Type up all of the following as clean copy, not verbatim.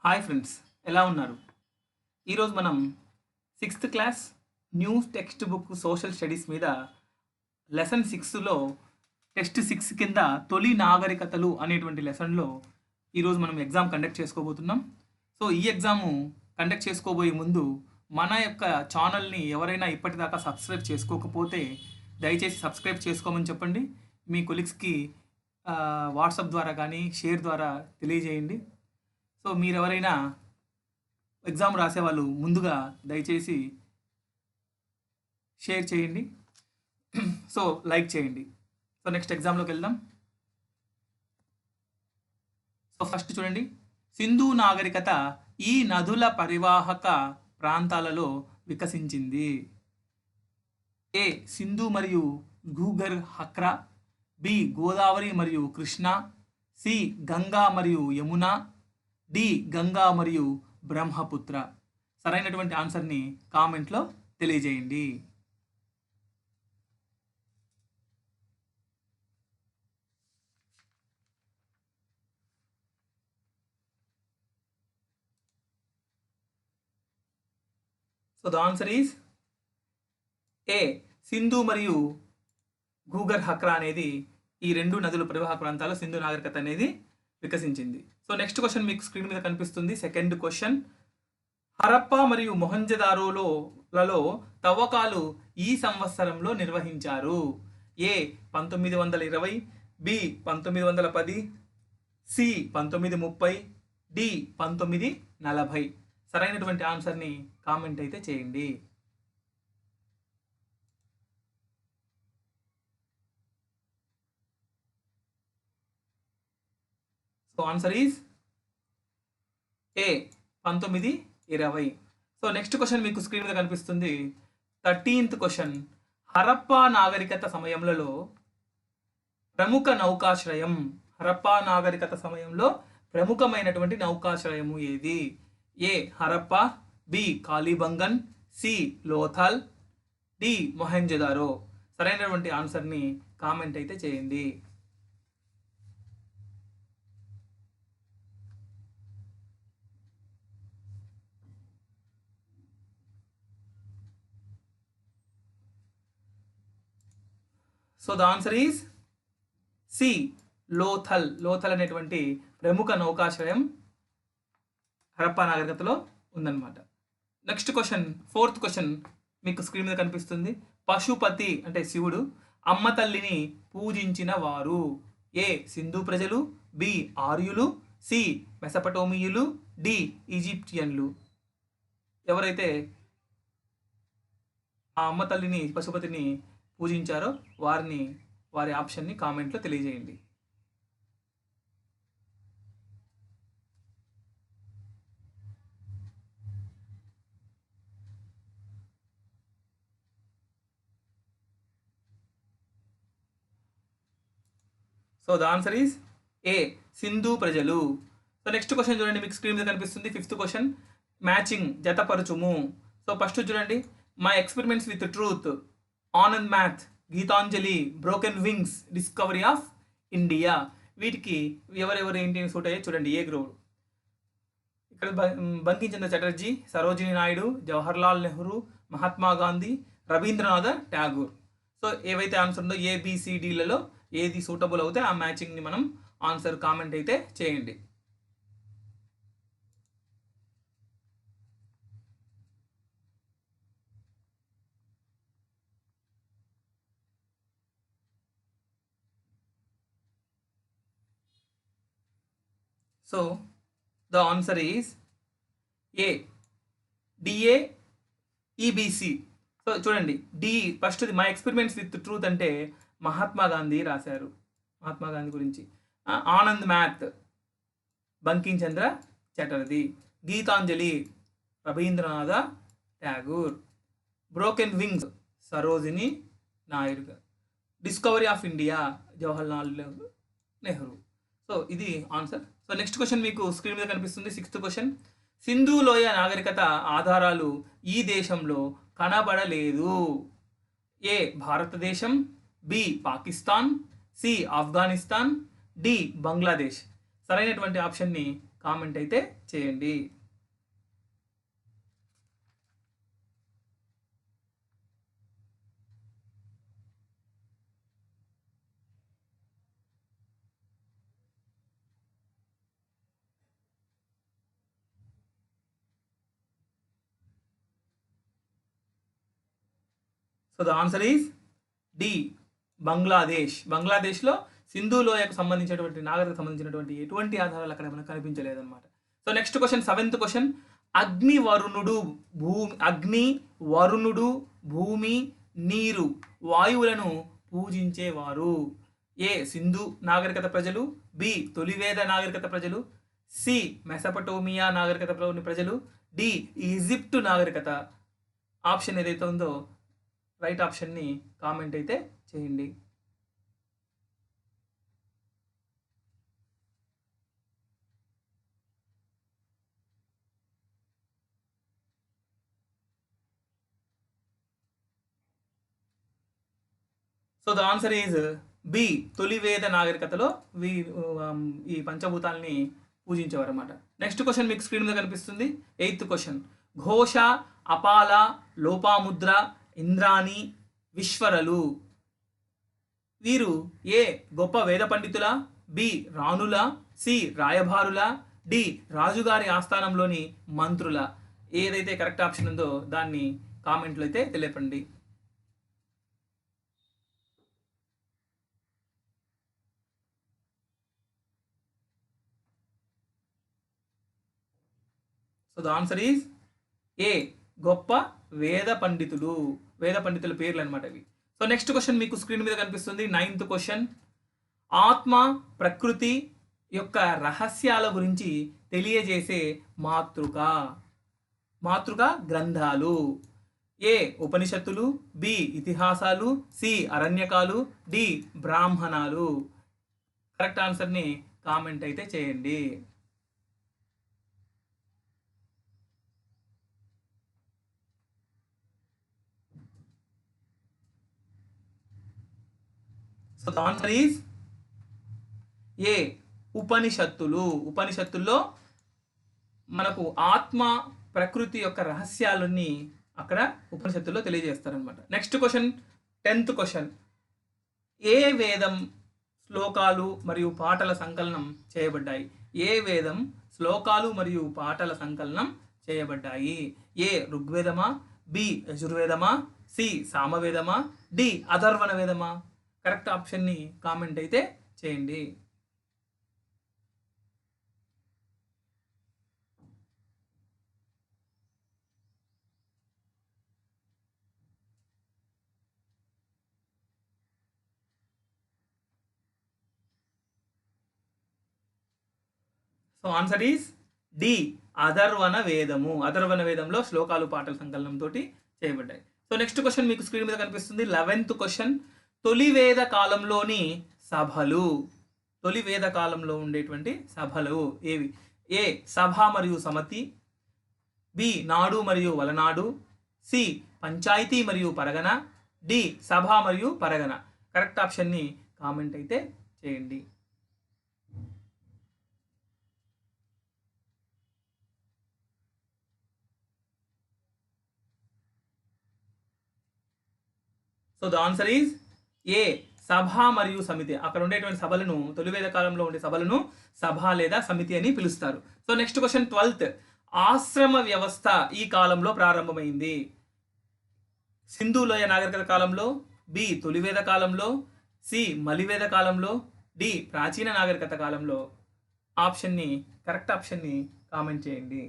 Hi friends, ఎలా ఉన్నారు? ఈరోజు మనం sixth class new text book social studies మీద లెసన్ 6లో టెక్స్ట్ 6 కింద తొలి నాగరికతలు అనేటువంటి లెసన్లో ఈరోజు మనం ఎగ్జామ్ కండక్ట్ చేసుకోబోతున్నాం. సో ఈ ఎగ్జాము కండక్ట్ చేసుకోబోయే ముందు మన యొక్క ఛానల్ని ఎవరైనా ఇప్పటిదాకా సబ్స్క్రైబ్ చేసుకోకపోతే దయచేసి సబ్స్క్రైబ్ చేసుకోమని చెప్పండి. మీ కొలీగ్స్కి వాట్సాప్ ద్వారా కానీ షేర్ ద్వారా తెలియజేయండి. సో మీరు ఎవరైనా ఎగ్జామ్ రాసేవాళ్ళు ముందుగా దయచేసి షేర్ చేయండి. సో లైక్ చేయండి. సో నెక్స్ట్ ఎగ్జామ్లోకి వెళ్దాం. సో ఫస్ట్ చూడండి, సింధు నాగరికత ఈ నదుల పరివాహక ప్రాంతాలలో వికసించింది. ఏ సింధు మరియు గూగర్ హక్రా, బి గోదావరి మరియు కృష్ణ, సి గంగా మరియు యమున, డి గంగా మరియు బ్రహ్మపుత్ర. సరైనటువంటి ఆన్సర్ని కామెంట్లో తెలియజేయండి. So the answer is A Sindhu మరియు గూగర్ హక్రా అనేది ఈ రెండు నదుల పరివాహక ప్రాంతాల్లో సింధు నాగరికత అనేది వికసించింది. సో నెక్స్ట్ క్వశ్చన్ మీకు స్క్రీన్ మీద కనిపిస్తుంది. సెకండ్ క్వశ్చన్, హరప్పా మరియు మొహంజదారోలలో తవ్వకాలు ఈ సంవత్సరంలో నిర్వహించారు. ఏ 1920, బి 1910, సి 1930, డి 1940. సరైనటువంటి ఆన్సర్ని కామెంట్ అయితే చేయండి. So answer is A 1920. So next question మీకు స్క్రీన్ మీద కనిపిస్తుంది. 13th క్వశ్చన్, హరప్పా నాగరికత సమయంలో ప్రముఖ నౌకాశ్రయం. హరప్పా నాగరికత సమయంలో ప్రముఖమైనటువంటి నౌకాశ్రయము ఏది? A Harappa, B Kalibangan, C Lothal, D Mohenjodaro. సరైనటువంటి ఆన్సర్ని కామెంట్ అయితే చేయండి. So the answer is C Lothal. Lothal అనేటువంటి ప్రముఖ నౌకాశ్రయం హరప్పా నాగరికతలో ఉందన్నమాట. నెక్స్ట్ క్వశ్చన్, 4th క్వశ్చన్ మీకు స్క్రీన్ మీద కనిపిస్తుంది. పశుపతి అంటే శివుడు అమ్మ తల్లిని పూజించిన వారు. ఏ సింధు ప్రజలు, బి ఆర్యులు, సి మెసపటోమియులు, డి ఈజిప్షియన్లు. ఎవరైతే ఆ అమ్మ తల్లిని పశుపతిని పూజించారో వారి ఆప్షన్ని కామెంట్లో తెలియజేయండి. So the answer is A Sindhu ప్రజలు. సో నెక్స్ట్ క్వశ్చన్ చూడండి, మీకు స్క్రీన్ మీద కనిపిస్తుంది. 5th క్వశ్చన్, మ్యాచింగ్ జతపరచుము. సో ఫస్ట్ చూడండి, My Experiments with Truth, Anand Math, Gitanjali, Broken Wings, Discovery of India. వీటికి ఎవరెవరు ఏంటి సూట్ అయ్యే చూడండి. ఏ గ్రూప్ ఇక్కడ బంకించంద్ర చటర్జీ, సరోజిని నాయుడు, జవహర్లాల్ నెహ్రూ, మహాత్మా గాంధీ, రవీంద్రనాథ్ ఠాగూర్. సో ఏవైతే ఆన్సర్ ఉందో ఏబిసిడిలలో ఏది సూటబుల్ అవుతే ఆ మ్యాచింగ్ని మనం ఆన్సర్ కామెంట్ అయితే చేయండి. So the answer is A D A E B C. So చూడండి, డి ఫస్ట్ది మై ఎక్స్పెరిమెంట్స్ విత్ ట్రూత్ అంటే మహాత్మా గాంధీ రాశారు, మహాత్మా గాంధీ గురించి. Anand Math Bankim Chandra Chatterjee, Gitanjali Rabindranath Tagore, Broken Wings Sarojini Naidu, Discovery of India Jawaharlal Nehru. So ఇది ఆన్సర్. సో నెక్స్ట్ క్వశ్చన్ మీకు స్క్రీన్ మీద కనిపిస్తుంది. 6th క్వశ్చన్, సింధు లోయ నాగరికత ఆధారాలు ఈ దేశంలో కనబడలేదు. A Bharatadesam, B Pakistan, C Afghanistan, D Bangladesh. సరైనటువంటి ఆప్షన్ని కామెంట్ అయితే చేయండి. So the answer is D, Bangladesh. బంగ్లాదేశ్లో సింధు లోయకు సంబంధించినటువంటి నాగరికతకు సంబంధించినటువంటి ఎటువంటి ఆధారాలు అక్కడ మనకు కనిపించలేదన్నమాట. So next question, 7th question. అగ్ని వరుణుడు భూమి నీరు వాయువులను పూజించేవారు. ఏ, సింధు నాగరికత ప్రజలు, బి, తొలివేద నాగరికత ప్రజలు, సి, మెసపటోమియా నాగరికతలోని ప్రజలు, డి, ఈజిప్టు నాగరికత. ఆప్షన్ ఏదైతే ఉందో రైట్ ఆప్షన్ని కామెంట్ అయితే చేయండి. So the answer is B, తొలివేద నాగరికతలో ఈ పంచభూతాలని పూజించేవారు అన్నమాట. నెక్స్ట్ క్వశ్చన్ మీకు స్క్రీన్ మీద కనిపిస్తుంది. 8th question. ఘోష, అపాల, లోపాముద్ర, ఇంద్రాణి, విశ్వరలు. వీరు ఏ, గొప్ప వేద పండితుల, బి, రాణుల, సి, రాయభారుల, డి, రాజుగారి ఆస్థానంలోని మంత్రుల. ఏదైతే కరెక్ట్ ఆప్షన్ ఉందో దాన్ని కామెంట్లో అయితే తెలియపండి. So the answer is A, గొప్ప వేద పండితుల పేర్లు అనమాట ఇవి. సో నెక్స్ట్ క్వశ్చన్ మీకు స్క్రీన్ మీద కనిపిస్తుంది. 9th question. ఆత్మ ప్రకృతి యొక్క రహస్యాల గురించి తెలియజేసే మాతృక గ్రంథాలు. ఏ, ఉపనిషత్తులు, బి, ఇతిహాసాలు, సి, అరణ్యకాలు, డి, బ్రాహ్మణాలు. కరెక్ట్ ఆన్సర్ని కామెంట్ అయితే చేయండి. So the answer is A, ఉపనిషత్తుల్లో మనకు ఆత్మ ప్రకృతి యొక్క రహస్యాలని అక్కడ ఉపనిషత్తుల్లో తెలియజేస్తారనమాట. Next question, 10th question. ఏ వేదం శ్లోకాలు మరియు పాటల సంకలనం చేయబడ్డాయి? ఏ వేదం శ్లోకాలు మరియు పాటల సంకలనం చేయబడ్డాయి? ఏ, ఋగ్వేదమా, బి, యజుర్వేదమా, సి, సామవేదమా, డి, అథర్వణ వేదమా? కరెక్ట్ ఆప్షన్ని కామెంట్ అయితే చేయండి. సో ఆన్సర్ ఈస్ డి, అథర్వణ వేదము. అథర్వణ వేదంలో శ్లోకాలు పాటల సంకలనంతో చేయబడ్డాయి. సో నెక్స్ట్ క్వశ్చన్ మీకు స్క్రీన్ మీద కనిపిస్తుంది. 11th question. తొలివేద కాలంలోని సభలు. తొలివేద కాలంలో ఉండేటువంటి సభలు ఏవి? ఏ, సభ మరియు సమతి, బి, నాడు మరియు వలనాడు, సి, పంచాయతీ మరియు పరగన, డి, సభ మరియు పరగన. కరెక్ట్ ఆప్షన్ని కామెంట్ అయితే చేయండి. సో ద ఆన్సర్ ఈజ్ ఏ, సభ మరియు సమితి. అక్కడ ఉండేటువంటి సభలను, తొలివేద కాలంలో ఉండే సభలను సభ లేదా సమితి అని పిలుస్తారు. So next question, 12th. ఆశ్రమ వ్యవస్థ ఈ కాలంలో ప్రారంభమైంది. సింధు లోయ నాగరికత కాలంలో, బి, తొలివేద కాలంలో, సి, మలివేద కాలంలో, డి, ప్రాచీన నాగరికత కాలంలో. కరెక్ట్ ఆప్షన్ని కామెంట్ చేయండి.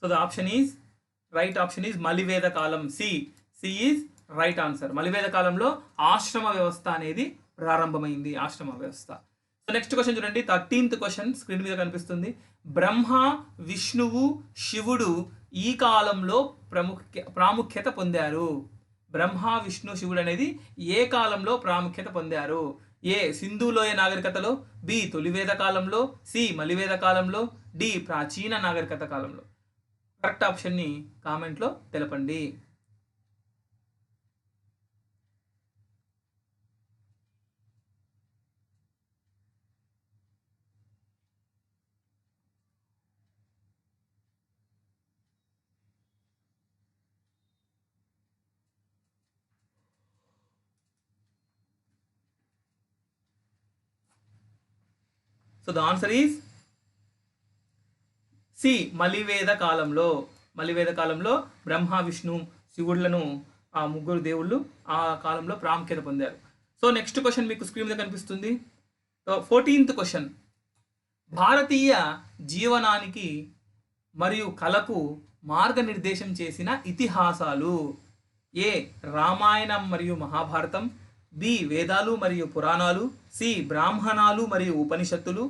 So the right option is మలివేద కాలం. C is right answer. మలివేద కాలంలో ఆశ్రమ వ్యవస్థ అనేది ప్రారంభమైంది. ఆశ్రమ వ్యవస్థ. సో నెక్స్ట్ క్వశ్చన్ చూడండి. 13th క్వశ్చన్ స్క్రీన్ మీద కనిపిస్తుంది. బ్రహ్మ, విష్ణువు, శివుడు ఈ కాలంలో ప్రాముఖ్యత పొందారు. బ్రహ్మ, విష్ణు, శివుడు అనేది ఏ కాలంలో ప్రాముఖ్యత పొందారు? ఏ సింధులోయ నాగరికతలో, బి తొలివేద కాలంలో, సి మలివేద కాలంలో, డి ప్రాచీన నాగరికత కాలంలో. కరెక్ట్ ఆప్షన్ని కామెంట్లో తెలపండి. So the answer is C మలివేద కాలంలో. మలివేద కాలంలో బ్రహ్మ విష్ణు శివుళ్లను ఆ ముగ్గురు దేవుళ్ళు ఆ కాలంలో ప్రాముఖ్యత పొందారు. సో నెక్స్ట్ క్వశ్చన్ మీకు స్క్రీన్ మీద కనిపిస్తుంది. 14th క్వశ్చన్, భారతీయ జీవనానికి మరియు కళకు మార్గనిర్దేశం చేసిన ఇతిహాసాలు. ఏ రామాయణం మరియు మహాభారతం, బి వేదాలు మరియు పురాణాలు, సి బ్రాహ్మణాలు మరియు ఉపనిషత్తులు,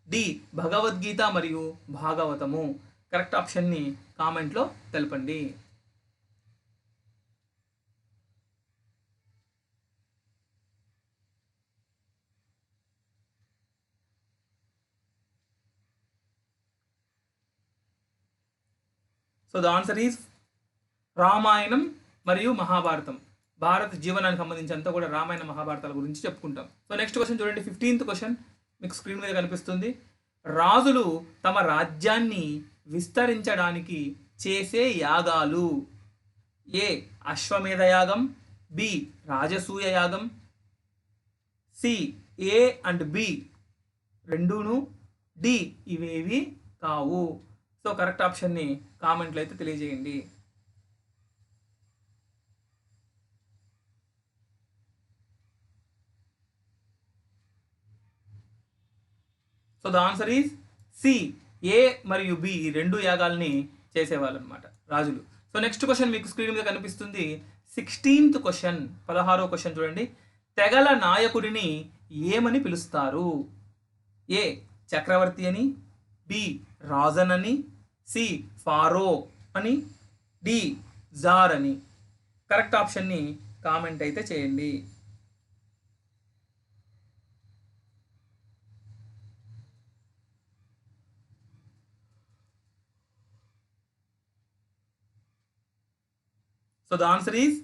డి భగవద్గీత మరియు భాగవతము. కరెక్ట్ ఆప్షన్ని కామెంట్లో తెలపండి. So the answer is Ramayanam మరియు మహాభారతం. భారత జీవనానికి సంబంధించి కూడా రామాయణ మహాభారతాల గురించి చెప్పుకుంటాం. సో నెక్స్ట్ క్వశ్చన్ చూడండి, 15th క్వశ్చన్ మీకు స్క్రీన్ మీద కనిపిస్తుంది. రాజులు తమ రాజ్యాన్ని విస్తరించడానికి చేసే యాగాలు. ఏ అశ్వమేధ యాగం, బి రాజసూయ యాగం, సి ఏ అండ్ బి రెండూను, డి ఇవేవి కావు. సో కరెక్ట్ ఆప్షన్ని కామెంట్లో అయితే తెలియజేయండి. So the answer is C A మరియు బి ఈ రెండు యాగాల్ని చేసేవాళ్ళు అనమాట రాజులు. సో నెక్స్ట్ క్వశ్చన్ మీకు స్క్రీన్ మీద కనిపిస్తుంది. 16th క్వశ్చన్, 16వ క్వశ్చన్ చూడండి. తెగల నాయకుడిని ఏమని పిలుస్తారు? ఏ చక్రవర్తి అని, బి రాజన్ అని, సి ఫారో అని, డి జార్ అని. కరెక్ట్ ఆప్షన్ని కామెంట్ అయితే చేయండి. So the answer is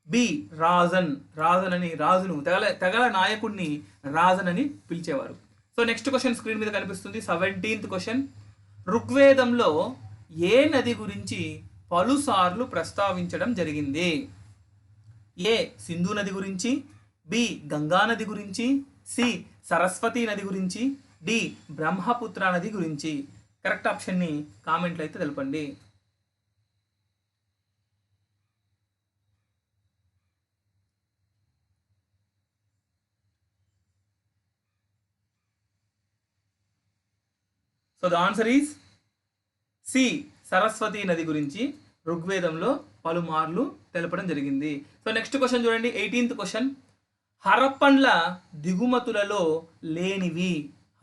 B Rajan. Rajan అని రాజును తెగల నాయకుడిని రాజన్ అని పిలిచేవారు. సో నెక్స్ట్ క్వశ్చన్ స్క్రీన్ మీద కనిపిస్తుంది. 17th క్వశ్చన్, ఋగ్వేదంలో ఏ నది గురించి పలుసార్లు ప్రస్తావించడం జరిగింది? ఏ సింధు నది గురించి, బి గంగా నది గురించి, సి సరస్వతి నది గురించి, డి బ్రహ్మపుత్ర నది గురించి. కరెక్ట్ ఆప్షన్ని కామెంట్లో అయితే తెలపండి. So the answer is C Saraswati నది గురించి ఋగ్వేదంలో పలుమార్లు తెలపడం జరిగింది. సో నెక్స్ట్ క్వశ్చన్ చూడండి, 18th క్వశ్చన్, హరప్పన్ల దిగుమతులలో లేనివి.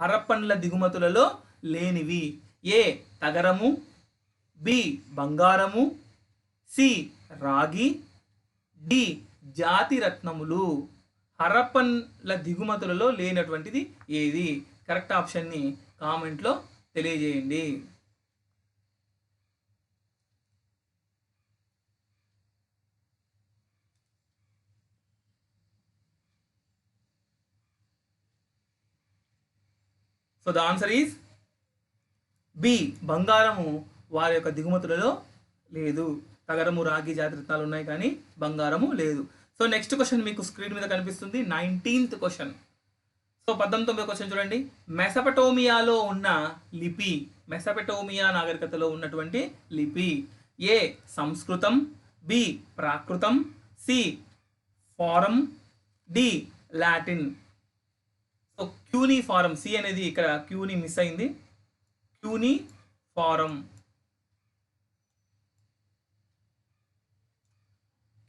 హరప్పన్ల దిగుమతులలో లేనివి. ఏ తగరము, బి బంగారము, సి రాగి, డి జాతి రత్నములు. హరప్పన్ల దిగుమతులలో లేనటువంటిది ఏది? కరెక్ట్ ఆప్షన్ని కామెంట్లో తెలియజేయండి. So the answer is B బంగారము వారి యొక్క దిగుమతులలో లేదు. తగరము రాగి జాతి రత్నాలు ఉన్నాయి కానీ బంగారము లేదు. సో నెక్స్ట్ క్వశ్చన్ మీకు స్క్రీన్ మీద కనిపిస్తుంది. 19th question. సో 19వ క్వశ్చన్ చూడండి, మెసపటోమియాలో ఉన్న లిపి. మెసపటోమియా నాగరికతలో ఉన్నటువంటి లిపి. ఏ సంస్కృతం, బి ప్రాకృతం, C form, D Latin. So cuneiform, C అనేది ఇక్కడ క్యూని మిస్ అయింది. Cuneiform,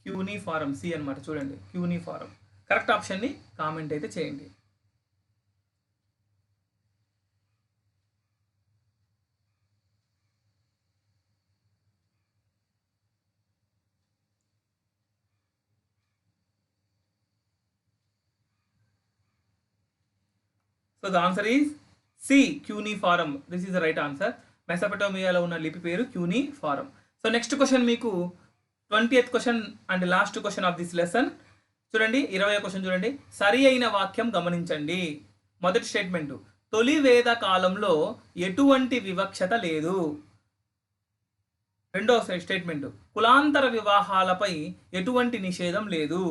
cuneiform C అనమాట. చూడండి క్యూని ఫారం. కరెక్ట్ ఆప్షన్ని కామెంట్ అయితే చేయండి. So the answer is C, cuneiform. This is the right answer. మెసపటోమియాలో ఉన్న లిపి పేరు క్యూనిఫారం. సో నెక్స్ట్ క్వశ్చన్ మీకు 20th question and last question of this lesson. చూడండి 20వ క్వశ్చన్ చూడండి. సరి అయిన వాక్యం గమనించండి. మొదటి స్టేట్మెంట్, తొలి వేద కాలంలో ఎటువంటి వివక్షత లేదు. రెండవ స్టేట్మెంట్, కులాంతర వివాహాలపై ఎటువంటి నిషేధం లేదు.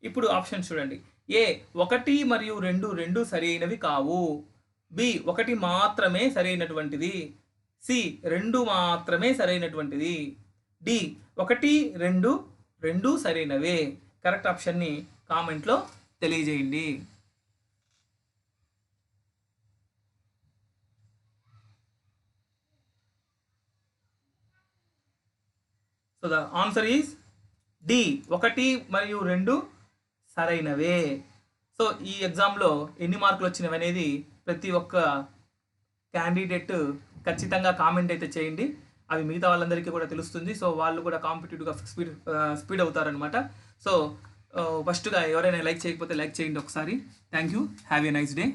ఇప్పుడు ఆప్షన్ చూడండి. ఏ 1 మరియు 2 సరైనవి కావు. బి 1 మాత్రమే సరైనటువంటిది. సి 2 మాత్రమే సరైనటువంటిది. డి 1, 2 సరైనవే. కరెక్ట్ ఆప్షన్ని కామెంట్లో తెలియజేయండి. So the answer is D, 1 మరియు 2 సరైనవే. సో ఈ ఎగ్జామ్లో ఎన్ని మార్కులు వచ్చినవి అనేది ప్రతి ఒక్క క్యాండిడేట్ ఖచ్చితంగా కామెంట్ అయితే చేయండి. అవి మిగతా వాళ్ళందరికీ కూడా తెలుస్తుంది. సో వాళ్ళు కూడా కాంపిటేటివ్గా స్పీడ్ అవుతారనమాట. సో ఫస్ట్గా ఎవరైనా లైక్ చేయకపోతే లైక్ చేయండి ఒకసారి. Thank you. Have a nice day.